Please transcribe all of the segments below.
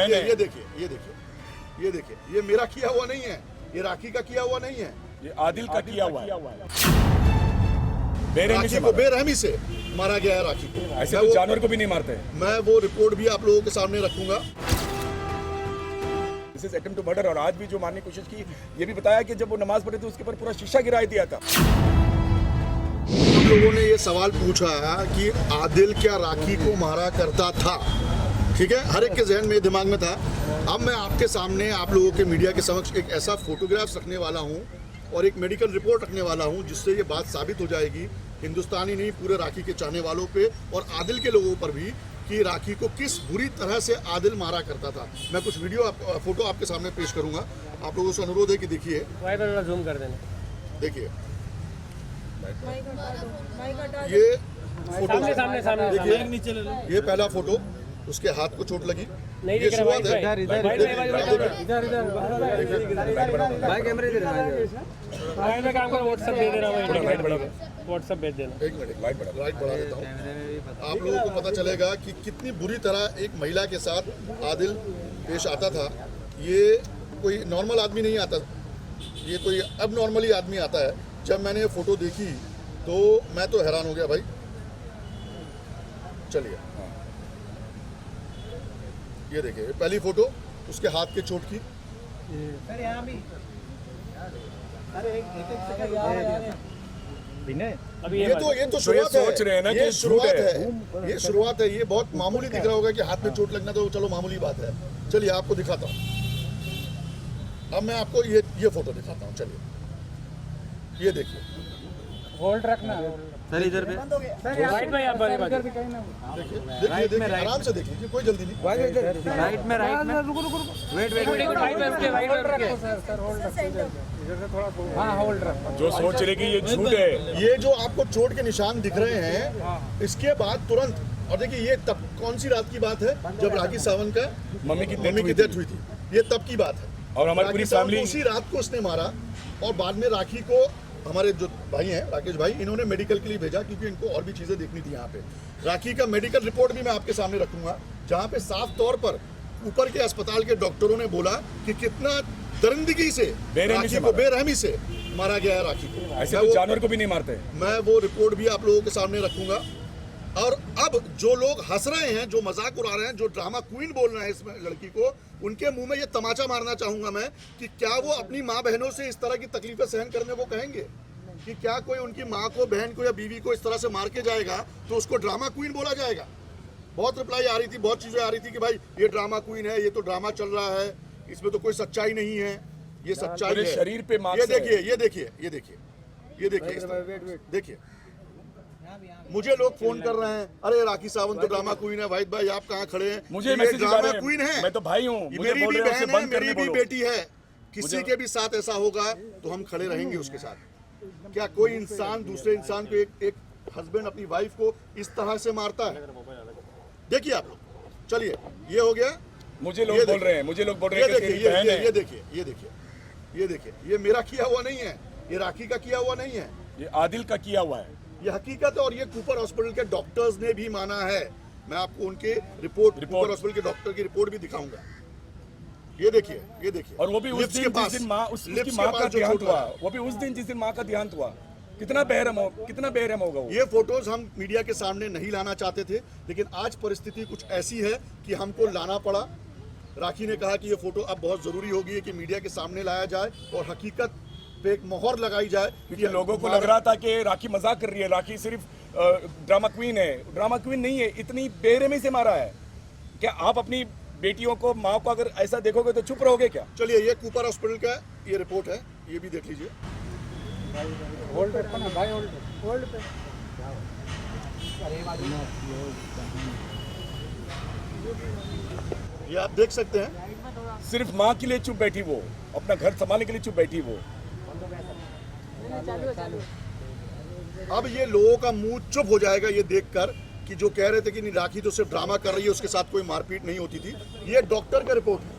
ये देखिए, ये देखिए, ये देखिए, ये मेरा किया हुआ नहीं है, ये राखी का किया हुआ नहीं है, ये आदिल का किया हुआ है। राखी को बेरहमी से मारा गया है राखी को। ऐसे तो जानवर को भी नहीं मारते। मैं वो रिपोर्ट भी आप लोगों के सामने रखूंगा। This is attempt to murder. और आज भी जो मारने की कोशिश की, ये भी बताया कि जब वो नमाज पढ़े थे उसके ऊपर पूरा शीशा गिरा दिया था। हम लोगों ने ये सवाल पूछा कि आदिल क्या राखी को मारा करता था, ठीक है, हर एक के जहन में दिमाग में था। अब मैं आपके सामने आप लोगों के मीडिया के समक्ष एक ऐसा फोटोग्राफ्स रखने वाला हूँ और एक मेडिकल रिपोर्ट रखने वाला हूँ जिससे ये बात साबित हो जाएगी हिंदुस्तानी नहीं पूरे राखी के चाहने वालों पे और आदिल के लोगों पर भी कि राखी को किस बुरी तरह से आदिल मारा करता था। मैं कुछ फोटो आपके सामने पेश करूंगा। आप लोगों से अनुरोध है कि देखिए, जूम कर देना, देखिए ये फोटो देखिए, ये पहला फोटो, उसके हाथ को चोट लगी, ये शुरुआत है। व्हाट्सएप भेज देना। एक मिनट, लाइट बढ़ा देता हूँ। आप लोगों को पता चलेगा कि कितनी बुरी तरह एक महिला के साथ आदिल पेश आता था। ये कोई नॉर्मल आदमी नहीं आता, ये कोई अब नॉर्मली आदमी आता है। जब मैंने ये फोटो देखी तो मैं तो हैरान हो गया भाई। चलिए, ये देखिए, पहली फोटो उसके हाथ के चोट की। ये तो शुरुआत है, सोच रहे हैं ना ये कि शुरुआत है, ये शुरुआत है। ये बहुत मामूली दिख रहा होगा कि हाथ में चोट लगना तो चलो मामूली बात है। चलिए आपको दिखाता हूँ। अब मैं आपको ये फोटो दिखाता हूँ। चलिए, ये देखिए, होल्ड रखना सर, इधर पे राइट में, देखिए आराम से देखिए, कोई जल्दी नहीं। राइट में रुको वेट सर, होल्ड रखो इधर से थोड़ा। हाँ, होल्ड रखो। जो सोच रहे कि ये झूठ है, ये जो आपको चोट के निशान दिख रहे हैं, इसके बाद तुरंत, और देखिए ये तब कौन सी रात की बात है जब राखी सावंत का मम्मी की डेथ हुई थी। ये तब की बात है और हमारी पूरी फैमिली उसी रात को उसने मारा। और बाद में राखी को हमारे जो भाई हैं राकेश भाई, इन्होंने मेडिकल के लिए भेजा क्योंकि इनको और भी चीज़ें देखनी थी। यहाँ पे राखी का मेडिकल रिपोर्ट भी मैं आपके सामने रखूंगा, जहाँ पे साफ तौर पर ऊपर के अस्पताल के डॉक्टरों ने बोला कि कितना दरिंदगी से राखी को बेरहमी से मारा गया है राखी को। ऐसे तो जानवर को भी नहीं मारते। मैं वो रिपोर्ट भी आप लोगों के सामने रखूंगा। और अब जो लोग हंस रहे हैं, जो मजाक उड़ा रहे हैं, जो ड्रामा क्वीन बोल रहे हैं इस लड़की को, उनके मुंह में ये तमाचा मारना चाहूंगा मैं कि क्या वो अपनी माँ बहनों से इस तरह की तकलीफें सहन करने को कहेंगे? कि क्या कोई उनकी माँ को, बहन को या बीवी को इस तरह से मार के जाएगा तो उसको ड्रामा क्वीन बोला जाएगा? बहुत रिप्लाई आ रही थी, बहुत चीजें आ रही थी कि भाई ये ड्रामा क्वीन है, ये तो ड्रामा चल रहा है, इसमें तो कोई सच्चाई नहीं है। ये सच्चाई है। शरीर पे ये देखिए, ये देखिए, ये देखिए, ये देखिए, देखिए, मुझे लोग फोन कर रहे हैं, अरे राखी सावंत तो ड्रामा क्वीन है। भाई आप कहाँ खड़े हैं? मुझे मैसेज ड्रामा क्वीन है, मैं तो भाई हूँ, मेरी भी बहन है, मेरी भी बेटी है। किसी के भी साथ ऐसा होगा तो हम खड़े रहेंगे उसके साथ। क्या कोई इंसान दूसरे इंसान को, एक हस्बैंड अपनी वाइफ को इस तरह से मारता है? देखिए आप लोग। चलिए, ये हो गया। मुझे लोग बोल रहे हैं, ये देखिए, ये देखिए, ये देखिए, ये देखिए, ये मेरा किया हुआ नहीं है, ये राखी का किया हुआ नहीं है, ये आदिल का किया हुआ है। ये हकीकत है। और ये कूपर हॉस्पिटल के डॉक्टर्स ने भी माना है। मैं आपको उनके कूपर हॉस्पिटल के डॉक्टर की रिपोर्ट भी दिखाऊंगा। ये देखिए, ये देखिए, और वो भी उस दिन जिस दिन माँ, उसकी माँ का देहांत हुआ, वो भी उस दिन जिस दिन माँ का देहांत हुआ। कितना बेरहम होगा वो। ये फोटोज हम मीडिया के सामने नहीं लाना चाहते थे, लेकिन आज परिस्थिति कुछ ऐसी है कि हमको लाना पड़ा। राखी ने कहा कि ये फोटो अब बहुत जरूरी हो गई है कि मीडिया के सामने लाया जाए और हकीकत पे एक मोहर लगाई जाए, क्योंकि लोगों को लग रहा था कि राखी मजाक कर रही है, राखी सिर्फ ड्रामा क्वीन है। ड्रामा क्वीन नहीं है, इतनी बेरहमी से मारा है। क्या आप अपनी बेटियों को, माँ को अगर ऐसा देखोगे तो चुप रहोगे क्या? चलिए, ये कूपर हॉस्पिटल का ये रिपोर्ट है, ये भी देख लीजिए। होल्ड रखो ना भाई, होल्ड पे। ये आप देख सकते हैं, सिर्फ माँ के लिए चुप बैठी वो, अपना घर संभालने के लिए चुप बैठी वो। अब ये लोगों का मुंह चुप हो जाएगा ये देखकर कि जो कह रहे थे कि नहीं राखी तो सिर्फ ड्रामा कर रही है, उसके साथ कोई मारपीट नहीं होती थी। ये डॉक्टर का रिपोर्ट है।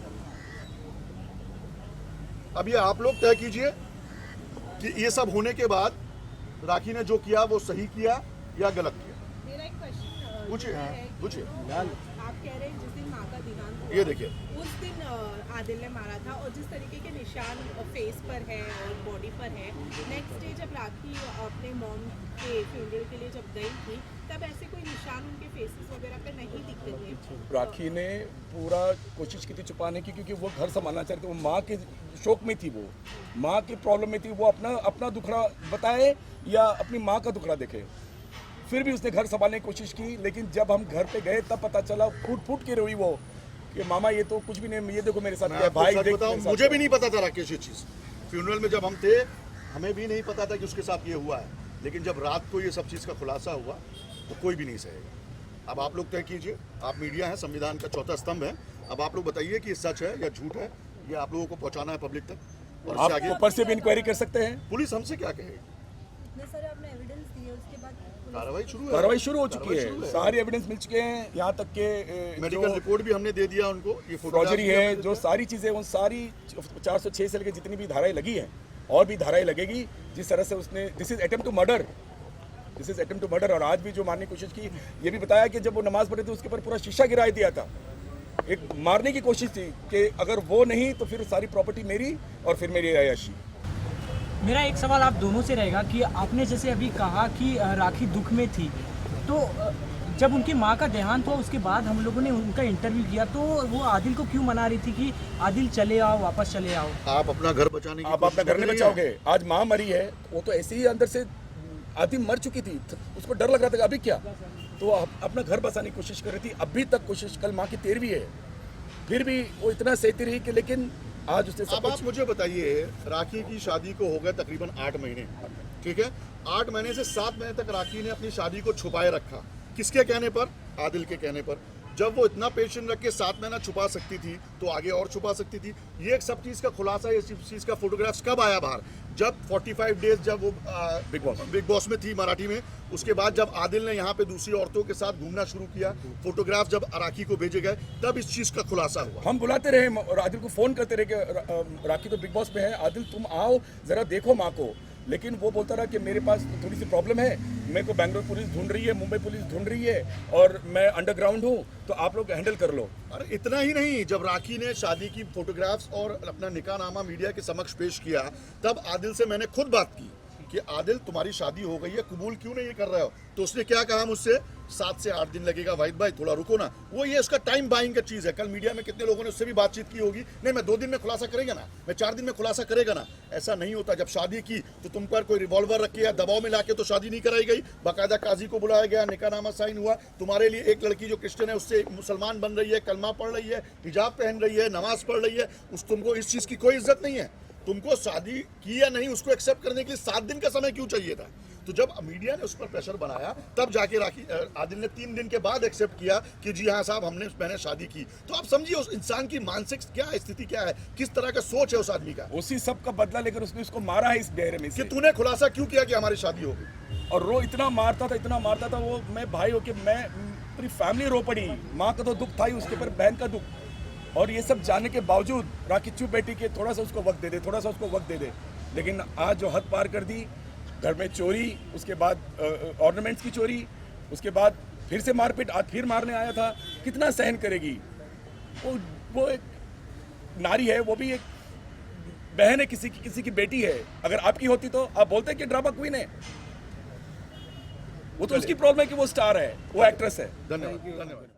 अब ये आप लोग तय कीजिए कि ये सब होने के बाद राखी ने जो किया वो सही किया या गलत किया। मेरा एक क्वेश्चन पूछिए, पूछिए। आप कह रहे हैं जिस दिन माँ का देहांत हुआ, ये देखिए, उस दिन आदिल ने मारा था और जिस तरीके के निशान फेस पर है और बॉडी पर है, नेक्स्ट डे जब राखी अपने मॉम के फ्यूनरल के लिए जब गई थी तब ऐसे कोई निशान उनके फेसेस वगैरह पे नहीं दिखते थे। राखी ने पूरा कोशिश की थी छुपाने की, क्योंकि वो घर संभालना चाहती थी, वो माँ के शोक में थी, वो माँ की प्रॉब्लम में थी, वो अपना दुखड़ा बताए या अपनी माँ का दुखड़ा देखे। फिर भी उसने घर संभालने की कोशिश की, लेकिन जब हम घर पे गए तब पता चला, फूट फूट के रोई वो कि मामा ये तो कुछ भी नहीं, ये देखो मेरे साथ क्या है, भाई देख बताओ, मेरे साथ मुझे क्या भी नहीं पता था राकेश ये चीज़। फ्यूनरल में जब हम थे हमें भी नहीं पता था कि उसके साथ ये हुआ है, लेकिन जब रात को ये सब चीज़ का खुलासा हुआ तो कोई भी नहीं सहेगा। अब आप लोग तय कीजिए, आप मीडिया हैं, संविधान का चौथा स्तंभ है, अब आप लोग बताइए कि सच है या झूठ है, ये आप लोगों को पहुंचाना है पब्लिक तक। और इससे आप आगे ऊपर से भी इंक्वायरी कर सकते हैं। पुलिस हमसे क्या कहेगी? सर आपने एविडेंस दिए, उसके बाद कार्रवाई शुरू है, कार्रवाई शुरू हो चुकी कार्रवाई है, शुरू सारी एविडेंस मिल चुके हैं, यहाँ तक के मेडिकल रिपोर्ट भी हमने दे दिया उनको, ये फ्रॉजरी है, फोटोग्राफ जो सारी चीज़ें, उन सारी 406 से लेकर जितनी भी धाराएं लगी हैं और भी धाराएं लगेगी, जिस तरह से उसने, this is attempt to murder, this is attempt to murder. और आज भी जो मारने की कोशिश की, ये भी बताया कि जब वो नमाज पढ़े थे उसके ऊपर पूरा शीशा गिराया दिया था, एक मारने की कोशिश थी कि अगर वो नहीं तो फिर सारी प्रॉपर्टी मेरी और फिर मेरी अयाशी। मेरा एक सवाल आप दोनों से रहेगा कि आपने जैसे अभी कहा कि राखी दुख में थी, तो जब उनकी माँ का देहांत हुआ उसके बाद हम लोगों ने उनका इंटरव्यू किया, तो वो आदिल को क्यों मना रही थी कि आदिल चले आओ, वापस चले आओ? आप अपना घर बचाने की आप अपना कोशिश घर कर नहीं रही हैं। बचाओगे। आज माँ मरी है, वो तो ऐसे ही अंदर से आधी मर चुकी थी, उसको डर लग रहा था कि अभी क्या, तो वो अपना घर बचाने की कोशिश कर रही थी, अभी तक कोशिश, कल माँ की 13वीं है, फिर भी वो इतना सहती रही कि, लेकिन आज उसने सब अब आप कुछ। मुझे बताइए, राखी की शादी को हो गए तकरीबन 8 महीने, ठीक है, 8 महीने से 7 महीने तक राखी ने अपनी शादी को छुपाए रखा। किसके कहने पर? आदिल के कहने पर। जब वो इतना पेशेंस रख के 7 महीना छुपा सकती थी तो आगे और छुपा सकती थी। ये एक सब चीज़ का खुलासा, ये सब चीज़ का फोटोग्राफ्स कब आया बाहर? जब 45 डेज जब वो बिग बॉस में थी मराठी में, उसके बाद जब आदिल ने यहाँ पे दूसरी औरतों के साथ घूमना शुरू किया, फोटोग्राफ जब राखी को भेजे गए, तब इस चीज़ का खुलासा हुआ। हम बुलाते रहे और आदिल को फ़ोन करते रहे कि राखी तो बिग बॉस में है, आदिल तुम आओ ज़रा देखो माँ को, लेकिन वो बोलता रहा कि मेरे पास थोड़ी सी प्रॉब्लम है, मेरे को बेंगलोर पुलिस ढूंढ रही है, मुंबई पुलिस ढूंढ रही है और मैं अंडरग्राउंड हूँ, तो आप लोग हैंडल कर लो। अरे इतना ही नहीं, जब राखी ने शादी की फोटोग्राफ्स और अपना निकाहनामा मीडिया के समक्ष पेश किया, तब आदिल से मैंने खुद बात की कि आदिल तुम्हारी शादी हो गई है, कबूल क्यों नहीं कर रहे हो? तो उसने क्या कहा मुझसे, 7 से 8 दिन लगेगा वाहिद भाई, थोड़ा रुको ना। वो ये उसका टाइम बाइंग का चीज़ है। कल मीडिया में कितने लोगों ने उससे भी बातचीत की होगी, नहीं मैं 2 दिन में खुलासा करेगा ना, मैं 4 दिन में खुलासा करेगा ना। ऐसा नहीं होता। जब शादी की तो तुम पर कोई रिवॉल्वर रख के या दबाव में लाके तो शादी नहीं कराई गई, बाकायदा काजी को बुलाया गया, निकाहनामा साइन हुआ। तुम्हारे लिए एक लड़की जो क्रिश्चियन है उससे मुसलमान बन रही है, कलमा पढ़ रही है, हिजाब पहन रही है, नमाज पढ़ रही है, तुमको इस चीज़ की कोई इज्जत नहीं है। तुमको शादी की या नहीं उसको एक्सेप्ट करने के लिए 7 दिन का समय क्यों चाहिए था? तो जब मीडिया ने उस पर प्रेशर बनाया, तब जाके राखी आदिल ने 3 दिन के बाद एक्सेप्ट किया कि जी हाँ साहब मैंने शादी की। तो आप समझिए उस इंसान की मानसिक क्या स्थिति क्या है, किस तरह का सोच है उस आदमी का, उसी सब का बदला लेकर उसने उसको मारा है इस बेरे में कि से। तूने खुलासा क्यों किया कि हमारी शादी हो गई। और रो इतना मारता था वो, मैं भाई होके मैं पूरी फैमिली रो पड़ी। माँ का तो दुख था ही, उसके ऊपर बहन का दुख, और ये सब जानने के बावजूद राखी चुप बैठी के थोड़ा सा उसको वक्त दे दे, थोड़ा सा उसको वक्त दे दे। लेकिन आज जो हद पार कर दी, घर में चोरी, उसके बाद ऑर्नामेंट्स की चोरी, उसके बाद फिर से मारपीट, आज फिर मारने आया था, कितना सहन करेगी? वो एक नारी है, वो भी एक बहन है, किसी की बेटी है। अगर आपकी होती तो आप बोलते कि ड्रामा क्वीन है। वो तो उसकी प्रॉब्लम है कि वो स्टार है, वो एक्ट्रेस है। धन्यवाद।